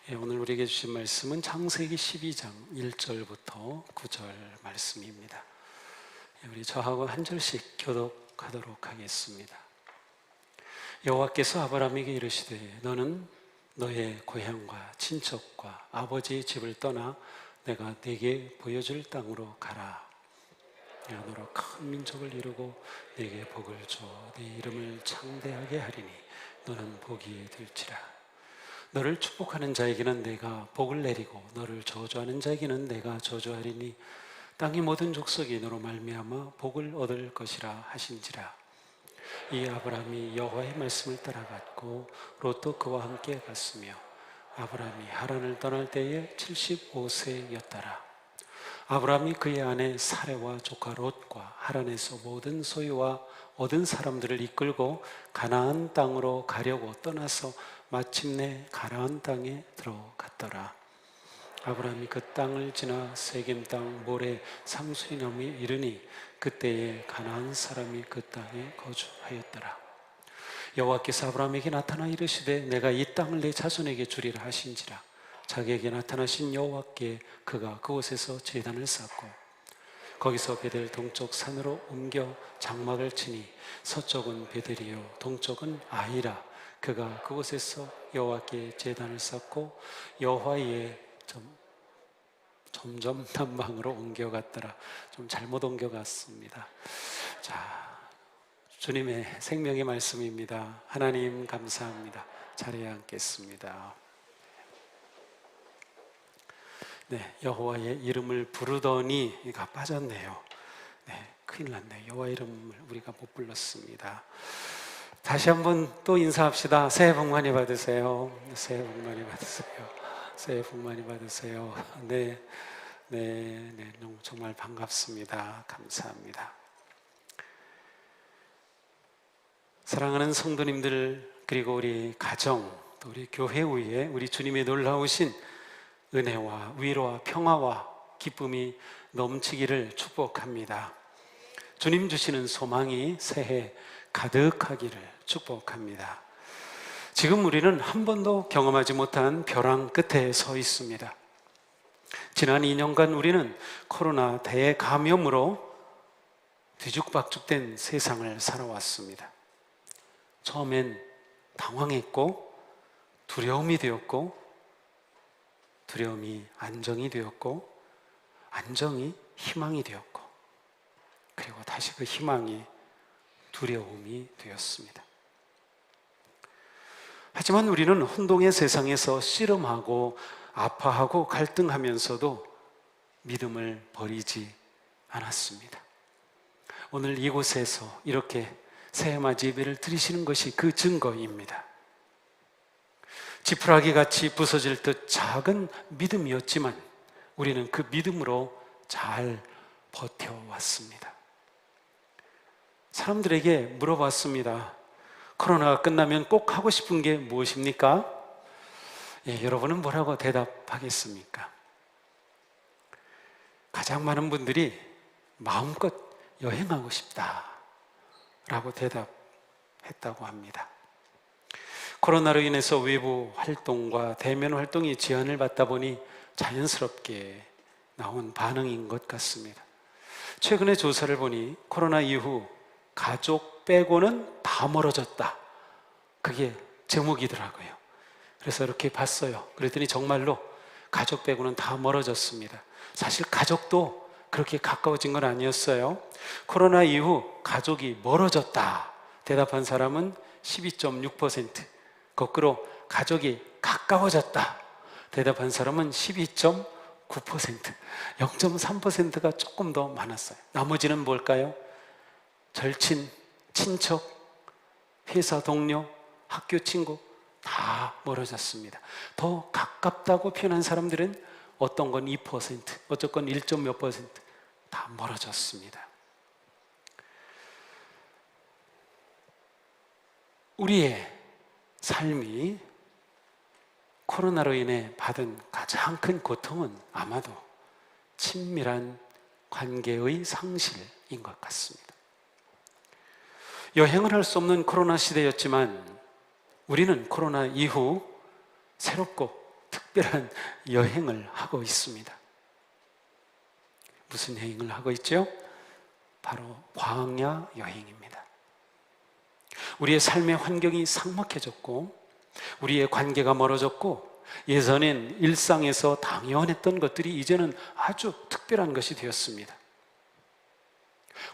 오늘 우리에게 주신 말씀은 창세기 12장 1절부터 9절 말씀입니다. 우리 저하고 한 절씩 교독하도록 하겠습니다. 여호와께서 아브라함에게 이르시되 너는 너의 고향과 친척과 아버지의 집을 떠나 내가 네게 보여줄 땅으로 가라. 내가 너로 큰 민족을 이루고 네게 복을 줘 네 이름을 창대하게 하리니 너는 복이 될지라. 너를 축복하는 자에게는 내가 복을 내리고 너를 저주하는 자에게는 내가 저주하리니 땅의 모든 족속이 너로 말미암아 복을 얻을 것이라 하신지라. 이 아브라함이 여호와의 말씀을 따라갔고 롯도 그와 함께 갔으며 아브라함이 하란을 떠날 때에 75세였더라. 아브라함이 그의 아내 사레와 조카 롯과 하란에서 모든 소유와 얻은 사람들을 이끌고 가나안 땅으로 가려고 떠나서 마침내 가나안 땅에 들어갔더라. 아브라함이 그 땅을 지나 세겜 땅 모레 상수리나무에 이르니 그때에 가나안 사람이 그 땅에 거주하였더라. 여호와께서 아브라함에게 나타나 이르시되 내가 이 땅을 내 자손에게 주리라 하신지라. 자기에게 나타나신 여호와께 그가 그곳에서 제단을 쌓고 거기서 베델 동쪽 산으로 옮겨 장막을 치니 서쪽은 베델이요 동쪽은 아이라. 그가 그곳에서 여호와께 제단을 쌓고 여호와의 점점 남방으로 옮겨갔더라. 좀 잘못 옮겨갔습니다. 자, 주님의 생명의 말씀입니다. 하나님 감사합니다. 자리에 앉겠습니다. 네, 여호와의 이름을 부르더니가 빠졌네요. 네, 큰일 났네요. 여호와 이름을 우리가 못 불렀습니다. 다시 한번 또 인사합시다. 새해 복 많이 받으세요. 새해 복 많이 받으세요. 새해 복 많이 받으세요. 네, 정말 반갑습니다. 감사합니다. 사랑하는 성도님들, 그리고 우리 가정, 또 우리 교회 위에 우리 주님의 놀라우신 은혜와 위로와 평화와 기쁨이 넘치기를 축복합니다. 주님 주시는 소망이 새해 가득하기를 축복합니다. 지금 우리는 한 번도 경험하지 못한 벼랑 끝에 서 있습니다. 지난 2년간 우리는 코로나 대감염으로 뒤죽박죽된 세상을 살아왔습니다. 처음엔 당황했고 두려움이 되었고 두려움이 안정이 되었고 안정이 희망이 되었고 그리고 다시 그 희망이 두려움이 되었습니다. 하지만 우리는 혼동의 세상에서 씨름하고 아파하고 갈등하면서도 믿음을 버리지 않았습니다. 오늘 이곳에서 이렇게 새해맞이 예배를 드리시는 것이 그 증거입니다. 지푸라기 같이 부서질 듯 작은 믿음이었지만 우리는 그 믿음으로 잘 버텨왔습니다. 사람들에게 물어봤습니다. 코로나가 끝나면 꼭 하고 싶은 게 무엇입니까? 여러분은 뭐라고 대답하겠습니까? 가장 많은 분들이 마음껏 여행하고 싶다라고 대답했다고 합니다. 코로나로 인해서 외부 활동과 대면 활동이 제한을 받다 보니 자연스럽게 나온 반응인 것 같습니다. 최근에 조사를 보니 코로나 이후 가족 빼고는 다 멀어졌다. 그게 제목이더라고요. 그래서 이렇게 봤어요. 그랬더니 정말로 가족 빼고는 다 멀어졌습니다. 사실 가족도 그렇게 가까워진 건 아니었어요. 코로나 이후 가족이 멀어졌다 대답한 사람은 12.6%, 거꾸로 가족이 가까워졌다 대답한 사람은 12.9%, 0.3%가 조금 더 많았어요. 나머지는 뭘까요? 절친, 친척, 회사 동료, 학교 친구 다 멀어졌습니다. 더 가깝다고 표현한 사람들은 어떤 건 2%, 어떤 건 1. 몇 %, 다 멀어졌습니다. 우리의 삶이 코로나로 인해 받은 가장 큰 고통은 아마도 친밀한 관계의 상실인 것 같습니다. 여행을 할 수 없는 코로나 시대였지만 우리는 코로나 이후 새롭고 특별한 여행을 하고 있습니다. 무슨 여행을 하고 있죠? 바로 광야 여행입니다. 우리의 삶의 환경이 삭막해졌고 우리의 관계가 멀어졌고 예전엔 일상에서 당연했던 것들이 이제는 아주 특별한 것이 되었습니다.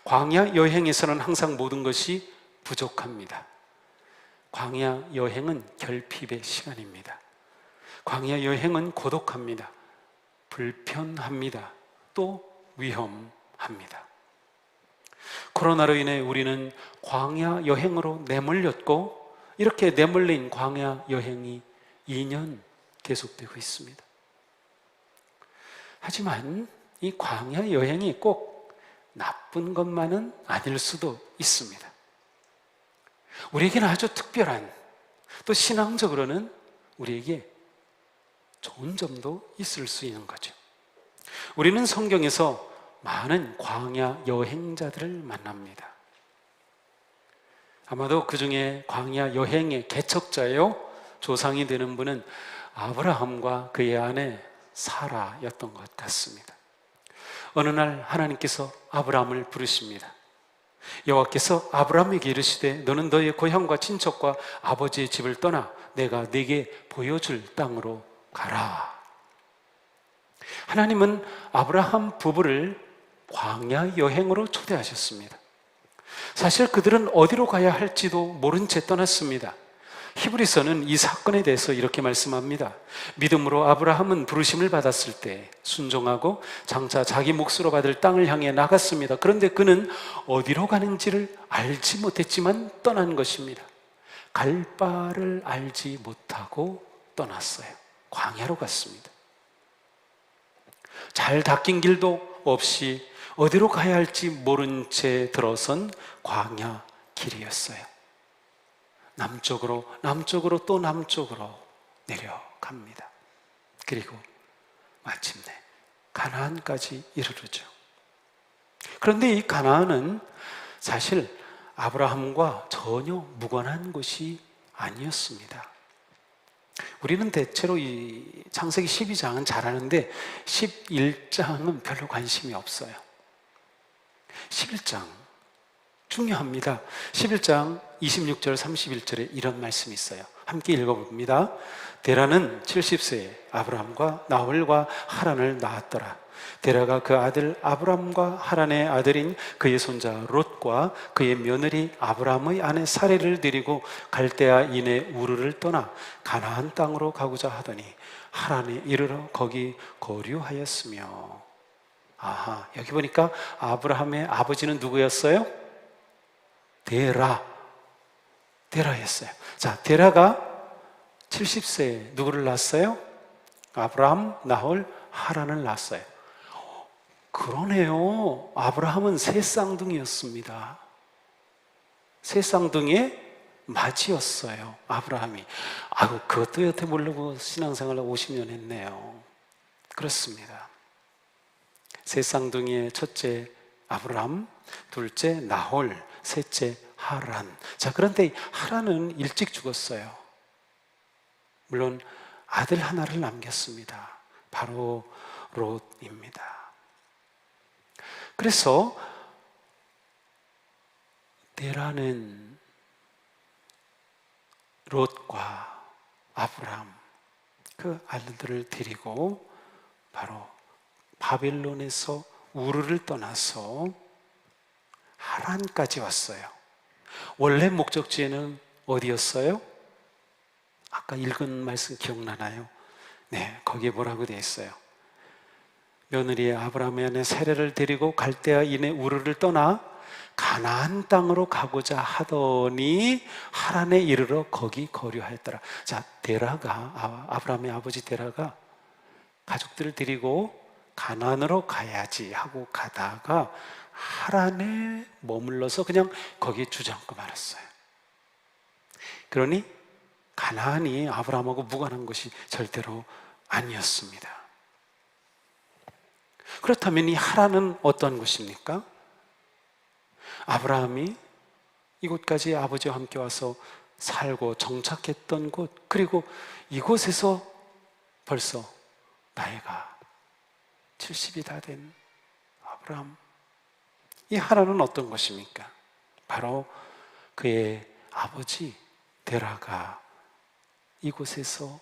광야 여행에서는 항상 모든 것이 부족합니다. 광야 여행은 결핍의 시간입니다. 광야 여행은 고독합니다. 불편합니다. 또 위험합니다. 코로나로 인해 우리는 광야 여행으로 내몰렸고 이렇게 내몰린 광야 여행이 2년 계속되고 있습니다. 하지만 이 광야 여행이 꼭 나쁜 것만은 아닐 수도 있습니다. 우리에게는 아주 특별한, 또 신앙적으로는 우리에게 좋은 점도 있을 수 있는 거죠. 우리는 성경에서 많은 광야 여행자들을 만납니다. 아마도 그 중에 광야 여행의 개척자요 조상이 되는 분은 아브라함과 그의 아내 사라였던 것 같습니다. 어느 날 하나님께서 아브라함을 부르십니다. 여호와께서 아브라함에게 이르시되 너는 너의 고향과 친척과 아버지의 집을 떠나 내가 네게 보여줄 땅으로 가라. 하나님은 아브라함 부부를 광야 여행으로 초대하셨습니다. 사실 그들은 어디로 가야 할지도 모른 채 떠났습니다. 히브리서는 이 사건에 대해서 이렇게 말씀합니다. 믿음으로 아브라함은 부르심을 받았을 때 순종하고 장차 자기 몫으로 받을 땅을 향해 나갔습니다. 그런데 그는 어디로 가는지를 알지 못했지만 떠난 것입니다. 갈 바를 알지 못하고 떠났어요. 광야로 갔습니다. 잘 닦인 길도 없이 어디로 가야 할지 모른 채 들어선 광야 길이었어요. 남쪽으로 또 남쪽으로 내려갑니다. 그리고 마침내 가나안까지 이르르죠. 그런데 이 가나안은 사실 아브라함과 전혀 무관한 곳이 아니었습니다. 우리는 대체로 이 창세기 12장은 잘 아는데 11장은 별로 관심이 없어요. 11장 중요합니다. 11장 26절 31절에 이런 말씀이 있어요. 함께 읽어봅니다. 데라는 70세에 아브람과 나홀과 하란을 낳았더라. 데라가 그 아들 아브람과 하란의 아들인 그의 손자 롯과 그의 며느리 아브람의 아내 사레를 데리고 갈대아 인의 우르를 떠나 가나안 땅으로 가고자 하더니 하란에 이르러 거기 거류하였으며. 아하, 여기 보니까 아브라함의 아버지는 누구였어요? 데라였어요. 자, 데라가 70세에 누구를 낳았어요? 아브라함, 나홀, 하란을 낳았어요. 그러네요. 아브라함은 세 쌍둥이였습니다. 세 쌍둥이의 맏이었어요, 아브라함이. 아이고, 그것도 여태 모르고 신앙생활을 50년 했네요. 그렇습니다. 세 쌍둥이의 첫째 아브라함, 둘째 나홀, 셋째 하란. 자, 그런데 하란은 일찍 죽었어요. 물론 아들 하나를 남겼습니다. 바로 롯입니다. 그래서 데라는 롯과 아브람 그 아들들을 데리고 바로 바벨론에서 우르를 떠나서 하란까지 왔어요. 원래 목적지에는 어디였어요? 아까 읽은 말씀 기억나나요? 네, 거기에 뭐라고 되어 있어요? 며느리 아브라함의 아내 사레를 데리고 갈대아 인의 우르를 떠나 가나안 땅으로 가고자 하더니 하란에 이르러 거기 거류하였더라. 자, 데라가 아브라함의 아버지 데라가 가족들을 데리고 가나안으로 가야지 하고 가다가 하란에 머물러서 그냥 거기에 주저앉고 말았어요. 그러니 가나안이 아브라함하고 무관한 것이 절대로 아니었습니다. 그렇다면 이 하란은 어떤 곳입니까? 아브라함이 이곳까지 아버지와 함께 와서 살고 정착했던 곳, 그리고 이곳에서 벌써 나이가 70이 다 된 아브라함, 이 하나는 어떤 것입니까? 바로 그의 아버지 데라가 이곳에서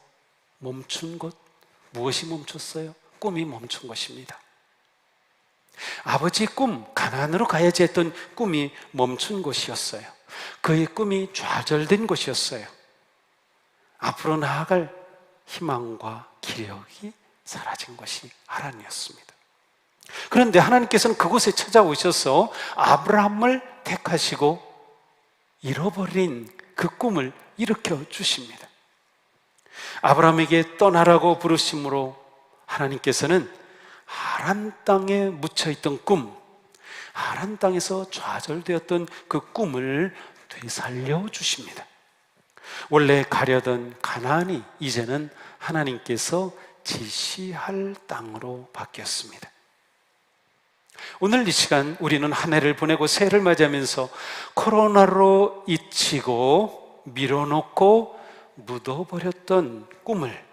멈춘 것, 무엇이 멈췄어요? 꿈이 멈춘 것입니다. 아버지의 꿈, 가나안으로 가야지 했던 꿈이 멈춘 것이었어요. 그의 꿈이 좌절된 것이었어요. 앞으로 나아갈 희망과 기력이 사라진 것이 하란이었습니다. 그런데 하나님께서는 그곳에 찾아오셔서 아브라함을 택하시고 잃어버린 그 꿈을 일으켜 주십니다. 아브라함에게 떠나라고 부르심으로 하나님께서는 하란 땅에 묻혀있던 꿈, 하란 땅에서 좌절되었던 그 꿈을 되살려 주십니다. 원래 가려던 가나안이 이제는 하나님께서 지시할 땅으로 바뀌었습니다. 오늘 이 시간 우리는 한 해를 보내고 새해를 맞이하면서 코로나로 잊히고 밀어놓고 묻어버렸던 꿈을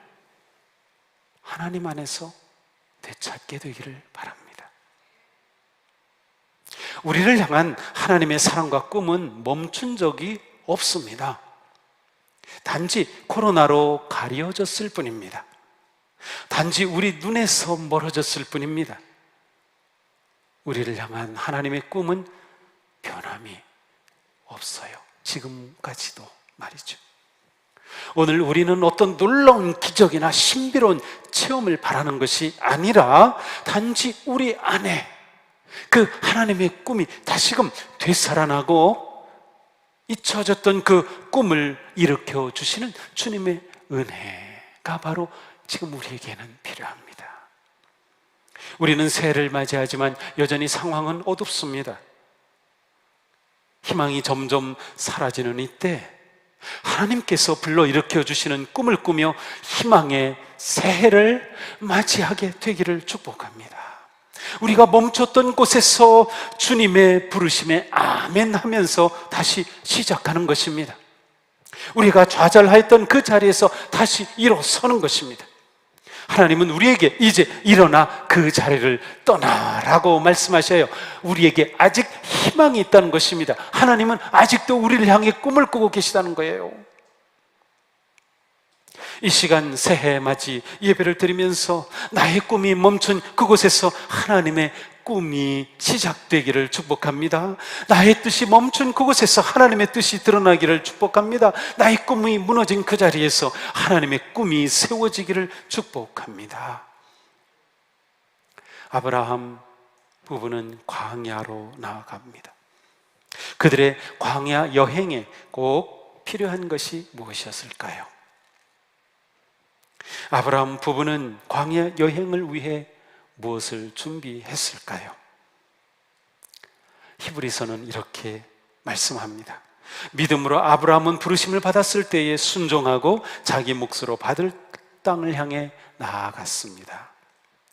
하나님 안에서 되찾게 되기를 바랍니다. 우리를 향한 하나님의 사랑과 꿈은 멈춘 적이 없습니다. 단지 코로나로 가려졌을 뿐입니다. 단지 우리 눈에서 멀어졌을 뿐입니다. 우리를 향한 하나님의 꿈은 변함이 없어요. 지금까지도 말이죠. 오늘 우리는 어떤 놀라운 기적이나 신비로운 체험을 바라는 것이 아니라 단지 우리 안에 그 하나님의 꿈이 다시금 되살아나고 잊혀졌던 그 꿈을 일으켜 주시는 주님의 은혜가 바로 지금 우리에게는 필요합니다. 우리는 새해를 맞이하지만 여전히 상황은 어둡습니다. 희망이 점점 사라지는 이때 하나님께서 불러일으켜 주시는 꿈을 꾸며 희망의 새해를 맞이하게 되기를 축복합니다. 우리가 멈췄던 곳에서 주님의 부르심에 아멘 하면서 다시 시작하는 것입니다. 우리가 좌절하였던 그 자리에서 다시 일어서는 것입니다. 하나님은 우리에게 이제 일어나 그 자리를 떠나라고 말씀하셔요. 우리에게 아직 희망이 있다는 것입니다. 하나님은 아직도 우리를 향해 꿈을 꾸고 계시다는 거예요. 이 시간 새해 맞이 예배를 드리면서 나의 꿈이 멈춘 그곳에서 하나님의 꿈이 시작되기를 축복합니다. 나의 뜻이 멈춘 그곳에서 하나님의 뜻이 드러나기를 축복합니다. 나의 꿈이 무너진 그 자리에서 하나님의 꿈이 세워지기를 축복합니다. 아브라함 부부는 광야로 나아갑니다. 그들의 광야 여행에 꼭 필요한 것이 무엇이었을까요? 아브라함 부부는 광야 여행을 위해 무엇을 준비했을까요? 히브리서는 이렇게 말씀합니다. 믿음으로 아브라함은 부르심을 받았을 때에 순종하고 자기 몫으로 받을 땅을 향해 나아갔습니다.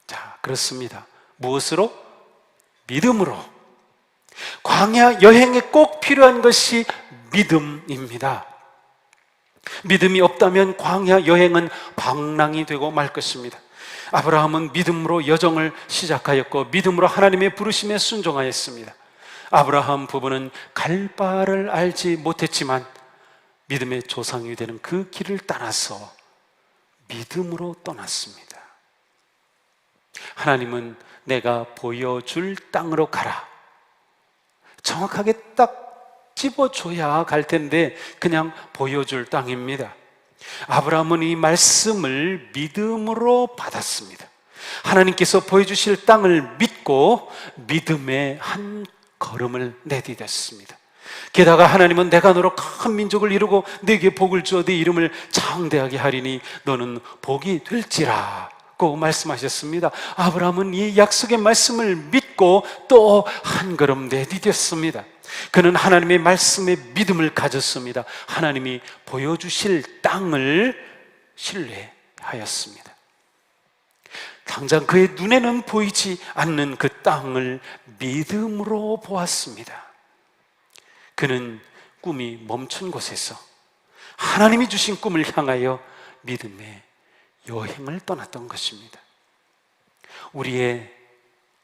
자, 그렇습니다. 무엇으로? 믿음으로. 광야 여행에 꼭 필요한 것이 믿음입니다. 믿음이 없다면 광야 여행은 방랑이 되고 말 것입니다. 아브라함은 믿음으로 여정을 시작하였고 믿음으로 하나님의 부르심에 순종하였습니다. 아브라함 부부는 갈 바를 알지 못했지만 믿음의 조상이 되는 그 길을 따라서 믿음으로 떠났습니다. 하나님은 내가 보여줄 땅으로 가라, 정확하게 딱 집어줘야 갈 텐데 그냥 보여줄 땅입니다. 아브라함은 이 말씀을 믿음으로 받았습니다. 하나님께서 보여주실 땅을 믿고 믿음의 한 걸음을 내디뎠습니다. 게다가 하나님은 내가 너로 큰 민족을 이루고 네게 복을 주어 네 이름을 장대하게 하리니 너는 복이 될지라 고 말씀하셨습니다. 아브라함은 이 약속의 말씀을 믿고 또 한 걸음 내디뎠습니다. 그는 하나님의 말씀에 믿음을 가졌습니다. 하나님이 보여주실 땅을 신뢰하였습니다. 당장 그의 눈에는 보이지 않는 그 땅을 믿음으로 보았습니다. 그는 꿈이 멈춘 곳에서 하나님이 주신 꿈을 향하여 믿음의 여행을 떠났던 것입니다. 우리의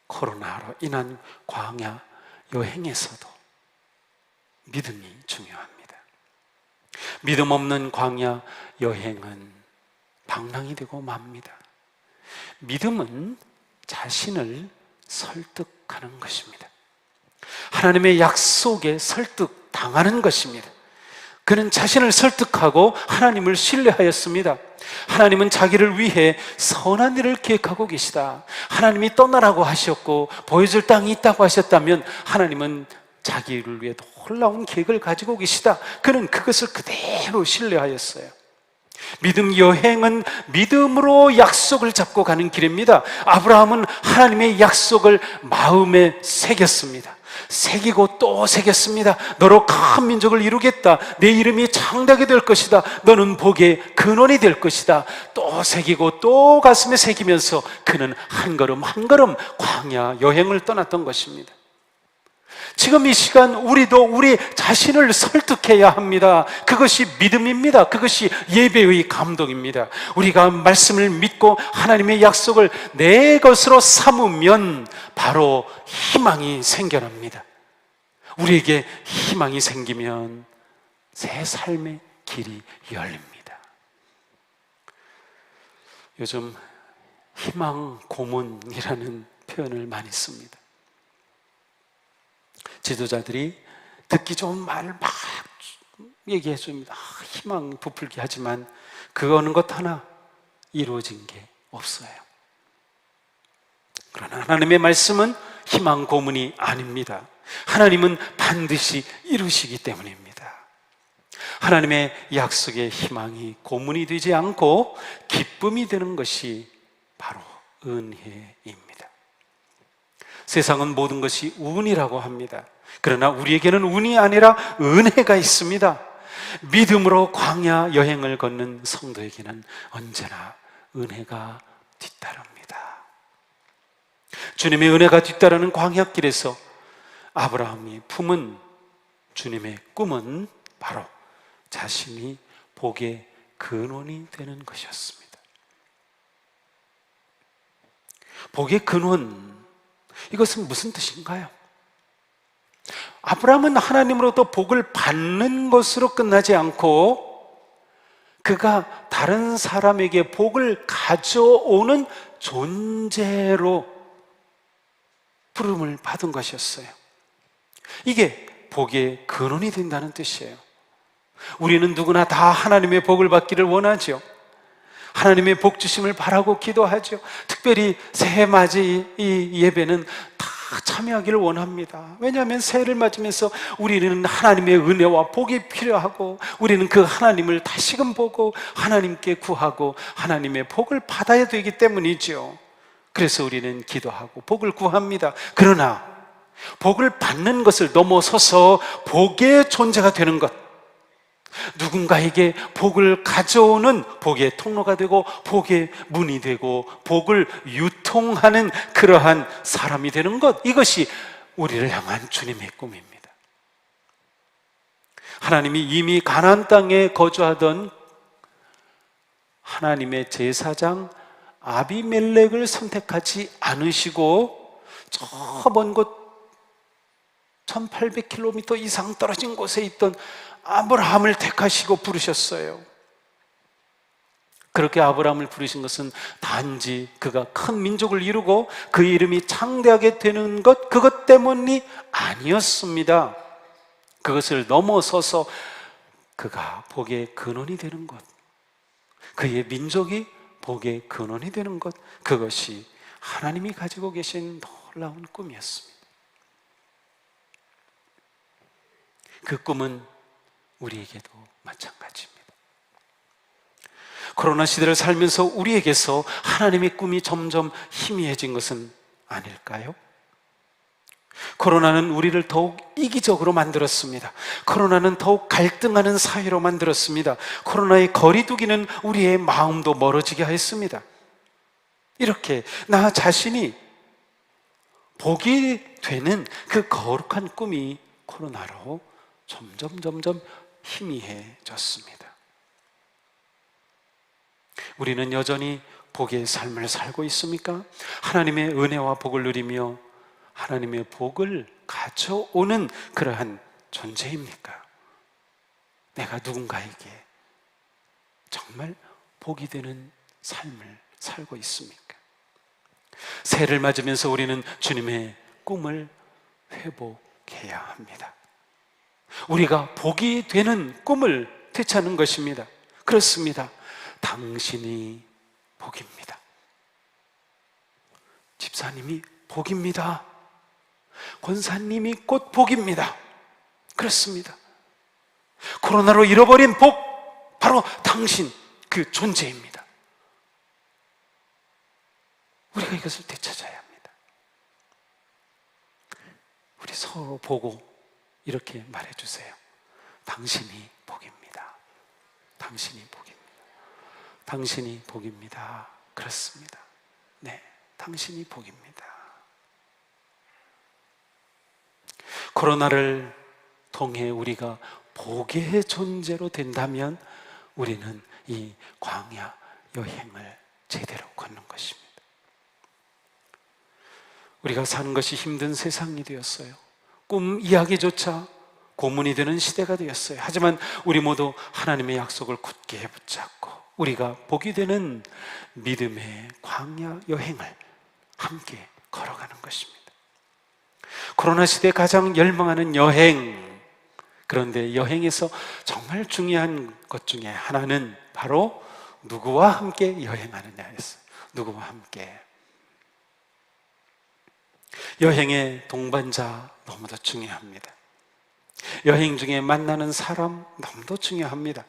코로나로 인한 광야 여행에서도 믿음이 중요합니다. 믿음 없는 광야 여행은 방랑이 되고 맙니다. 믿음은 자신을 설득하는 것입니다. 하나님의 약속에 설득당하는 것입니다. 그는 자신을 설득하고 하나님을 신뢰하였습니다. 하나님은 자기를 위해 선한 일을 계획하고 계시다. 하나님이 떠나라고 하셨고 보여줄 땅이 있다고 하셨다면 하나님은 자기를 위해 놀라운 계획을 가지고 계시다. 그는 그것을 그대로 신뢰하였어요. 믿음 여행은 믿음으로 약속을 잡고 가는 길입니다. 아브라함은 하나님의 약속을 마음에 새겼습니다. 새기고 또 새겼습니다. 너로 큰 민족을 이루겠다. 내 이름이 창대하게 될 것이다. 너는 복의 근원이 될 것이다. 또 새기고 또 가슴에 새기면서 그는 한 걸음 한 걸음 광야 여행을 떠났던 것입니다. 지금 이 시간 우리도 우리 자신을 설득해야 합니다. 그것이 믿음입니다. 그것이 예배의 감동입니다. 우리가 말씀을 믿고 하나님의 약속을 내 것으로 삼으면 바로 희망이 생겨납니다. 우리에게 희망이 생기면 새 삶의 길이 열립니다. 요즘 희망 고문이라는 표현을 많이 씁니다. 지도자들이 듣기 좋은 말을 막 얘기해 줍니다. 희망 부풀게 하지만 그거는 것 하나 이루어진 게 없어요. 그러나 하나님의 말씀은 희망 고문이 아닙니다. 하나님은 반드시 이루시기 때문입니다. 하나님의 약속의 희망이 고문이 되지 않고 기쁨이 되는 것이 바로 은혜입니다. 세상은 모든 것이 운이라고 합니다. 그러나 우리에게는 운이 아니라 은혜가 있습니다. 믿음으로 광야 여행을 걷는 성도에게는 언제나 은혜가 뒤따릅니다. 주님의 은혜가 뒤따르는 광야길에서 아브라함이 품은 주님의 꿈은 바로 자신이 복의 근원이 되는 것이었습니다. 복의 근원, 이것은 무슨 뜻인가요? 아브라함은 하나님으로부터 복을 받는 것으로 끝나지 않고 그가 다른 사람에게 복을 가져오는 존재로 부름을 받은 것이었어요. 이게 복의 근원이 된다는 뜻이에요. 우리는 누구나 다 하나님의 복을 받기를 원하죠. 하나님의 복 주심을 바라고 기도하죠. 특별히 새해 맞이 이 예배는 다 참여하기를 원합니다. 왜냐하면 새해를 맞으면서 우리는 하나님의 은혜와 복이 필요하고 우리는 그 하나님을 다시금 보고 하나님께 구하고 하나님의 복을 받아야 되기 때문이죠. 그래서 우리는 기도하고 복을 구합니다. 그러나 복을 받는 것을 넘어서서 복의 존재가 되는 것, 누군가에게 복을 가져오는 복의 통로가 되고 복의 문이 되고 복을 유통하는 그러한 사람이 되는 것, 이것이 우리를 향한 주님의 꿈입니다. 하나님이 이미 가나안 땅에 거주하던 하나님의 제사장 아비멜렉을 선택하지 않으시고 저 먼 곳 1800km 이상 떨어진 곳에 있던 아브라함을 택하시고 부르셨어요. 그렇게 아브라함을 부르신 것은 단지 그가 큰 민족을 이루고 그 이름이 창대하게 되는 것, 그것 때문이 아니었습니다. 그것을 넘어서서 그가 복의 근원이 되는 것, 그의 민족이 복의 근원이 되는 것, 그것이 하나님이 가지고 계신 놀라운 꿈이었습니다. 그 꿈은 우리에게도 마찬가지입니다. 코로나 시대를 살면서 우리에게서 하나님의 꿈이 점점 희미해진 것은 아닐까요? 코로나는 우리를 더욱 이기적으로 만들었습니다. 코로나는 더욱 갈등하는 사회로 만들었습니다. 코로나의 거리두기는 우리의 마음도 멀어지게 하였습니다. 이렇게 나 자신이 복이 되는 그 거룩한 꿈이 코로나로 점점 희미해졌습니다. 우리는 여전히 복의 삶을 살고 있습니까? 하나님의 은혜와 복을 누리며 하나님의 복을 가져오는 그러한 존재입니까? 내가 누군가에게 정말 복이 되는 삶을 살고 있습니까? 새해를 맞으면서 우리는 주님의 꿈을 회복해야 합니다. 우리가 복이 되는 꿈을 되찾는 것입니다. 그렇습니다. 당신이 복입니다. 집사님이 복입니다. 권사님이 곧 복입니다. 그렇습니다. 코로나로 잃어버린 복, 바로 당신 그 존재입니다. 우리가 이것을 되찾아야 합니다. 우리 서로 보고 이렇게 말해주세요. 당신이 복입니다. 당신이 복입니다. 당신이 복입니다. 그렇습니다. 네, 당신이 복입니다. 코로나를 통해 우리가 복의 존재로 된다면 우리는 이 광야 여행을 제대로 걷는 것입니다. 우리가 사는 것이 힘든 세상이 되었어요. 꿈 이야기조차 고문이 되는 시대가 되었어요. 하지만 우리 모두 하나님의 약속을 굳게 붙잡고 우리가 복이 되는 믿음의 광야 여행을 함께 걸어가는 것입니다. 코로나 시대에 가장 열망하는 여행, 그런데 여행에서 정말 중요한 것 중에 하나는 바로 누구와 함께 여행하느냐였어요. 누구와 함께. 여행의 동반자 너무도 중요합니다. 여행 중에 만나는 사람 너무도 중요합니다.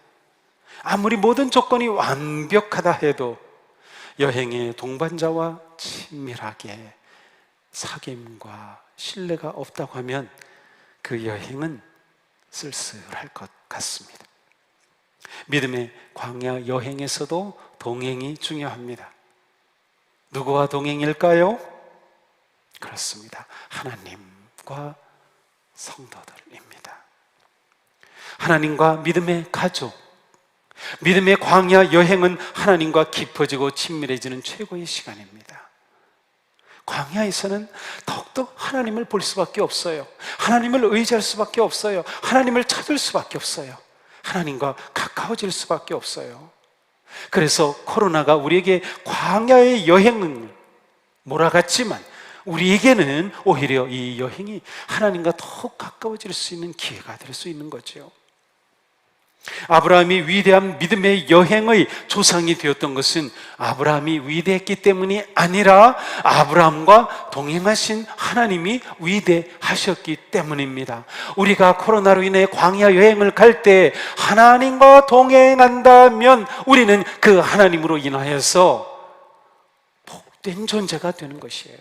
아무리 모든 조건이 완벽하다 해도 여행의 동반자와 친밀하게 사귐과 신뢰가 없다고 하면 그 여행은 쓸쓸할 것 같습니다. 믿음의 광야 여행에서도 동행이 중요합니다. 누구와 동행일까요? 그렇습니다. 하나님과 성도들입니다. 하나님과 믿음의 가족, 믿음의 광야 여행은 하나님과 깊어지고 친밀해지는 최고의 시간입니다. 광야에서는 더욱더 하나님을 볼 수밖에 없어요. 하나님을 의지할 수밖에 없어요. 하나님을 찾을 수밖에 없어요. 하나님과 가까워질 수밖에 없어요. 그래서 코로나가 우리에게 광야의 여행을 몰아갔지만 우리에게는 오히려 이 여행이 하나님과 더욱 가까워질 수 있는 기회가 될 수 있는 거죠. 아브라함이 위대한 믿음의 여행의 조상이 되었던 것은 아브라함이 위대했기 때문이 아니라 아브라함과 동행하신 하나님이 위대하셨기 때문입니다. 우리가 코로나로 인해 광야 여행을 갈 때 하나님과 동행한다면 우리는 그 하나님으로 인하여서 복된 존재가 되는 것이에요.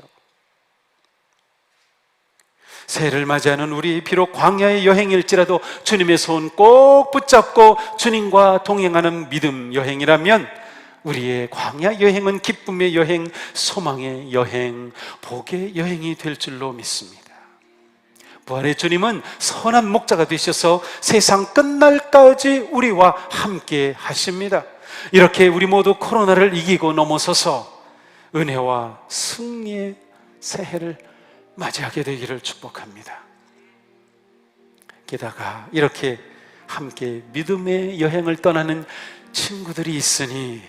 새해를 맞이하는 우리 비록 광야의 여행일지라도 주님의 손 꼭 붙잡고 주님과 동행하는 믿음 여행이라면 우리의 광야 여행은 기쁨의 여행, 소망의 여행, 복의 여행이 될 줄로 믿습니다. 부활의 주님은 선한 목자가 되셔서 세상 끝날까지 우리와 함께 하십니다. 이렇게 우리 모두 코로나를 이기고 넘어서서 은혜와 승리의 새해를 맞이하게 되기를 축복합니다. 게다가 이렇게 함께 믿음의 여행을 떠나는 친구들이 있으니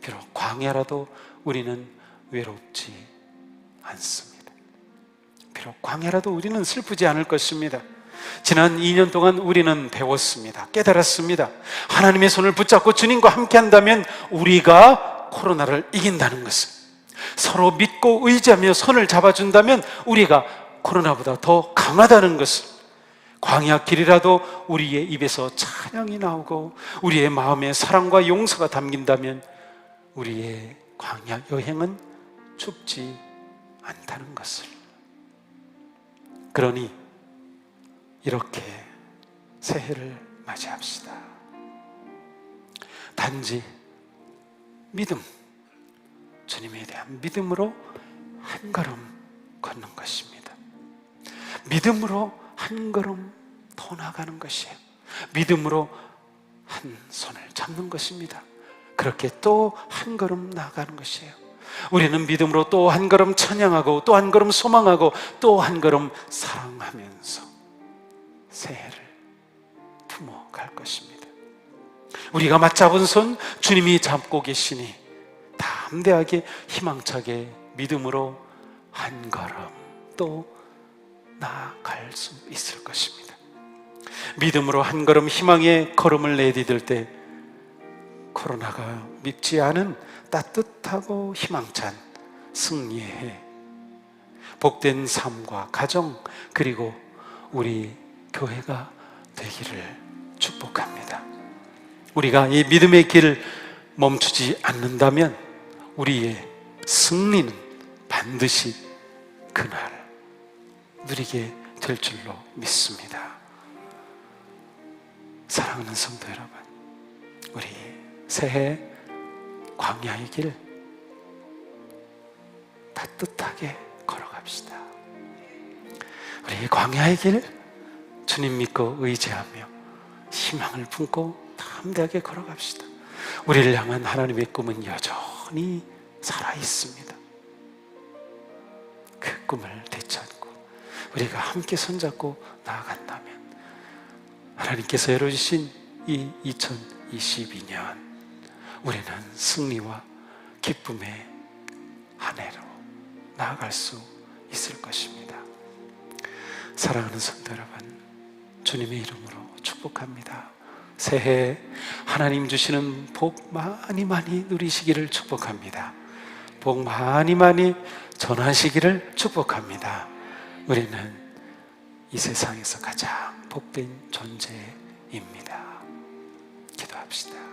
비록 광야라도 우리는 외롭지 않습니다. 비록 광야라도 우리는 슬프지 않을 것입니다. 지난 2년 동안 우리는 배웠습니다. 깨달았습니다. 하나님의 손을 붙잡고 주님과 함께 한다면 우리가 코로나를 이긴다는 것을, 서로 믿고 의지하며 손을 잡아준다면 우리가 코로나보다 더 강하다는 것을, 광야 길이라도 우리의 입에서 찬양이 나오고 우리의 마음에 사랑과 용서가 담긴다면 우리의 광야 여행은 춥지 않다는 것을. 그러니 이렇게 새해를 맞이합시다. 단지 믿음, 주님에 대한 믿음으로 한 걸음 걷는 것입니다. 믿음으로 한 걸음 더 나아가는 것이에요. 믿음으로 한 손을 잡는 것입니다. 그렇게 또 한 걸음 나아가는 것이에요. 우리는 믿음으로 또 한 걸음 찬양하고 또 한 걸음 소망하고 또 한 걸음 사랑하면서 새해를 품어갈 것입니다. 우리가 맞잡은 손 주님이 잡고 계시니 담대하게 희망차게 믿음으로 한 걸음 또 나아갈 수 있을 것입니다. 믿음으로 한 걸음 희망의 걸음을 내디딜 때 코로나가 밉지 않은 따뜻하고 희망찬 승리의 해, 복된 삶과 가정 그리고 우리 교회가 되기를 축복합니다. 우리가 이 믿음의 길을 멈추지 않는다면 우리의 승리는 반드시 그날 누리게 될 줄로 믿습니다. 사랑하는 성도 여러분, 우리 새해 광야의 길 따뜻하게 걸어갑시다. 우리 광야의 길 주님 믿고 의지하며 희망을 품고 담대하게 걸어갑시다. 우리를 향한 하나님의 꿈은 여전히 살아있습니다. 그 꿈을 되찾고 우리가 함께 손잡고 나아간다면 하나님께서 열어주신 이 2022년 우리는 승리와 기쁨의 한 해로 나아갈 수 있을 것입니다. 사랑하는 성도 여러분, 주님의 이름으로 축복합니다. 새해 하나님 주시는 복 많이 많이 누리시기를 축복합니다. 복 많이 많이 전하시기를 축복합니다. 우리는 이 세상에서 가장 복된 존재입니다. 기도합시다.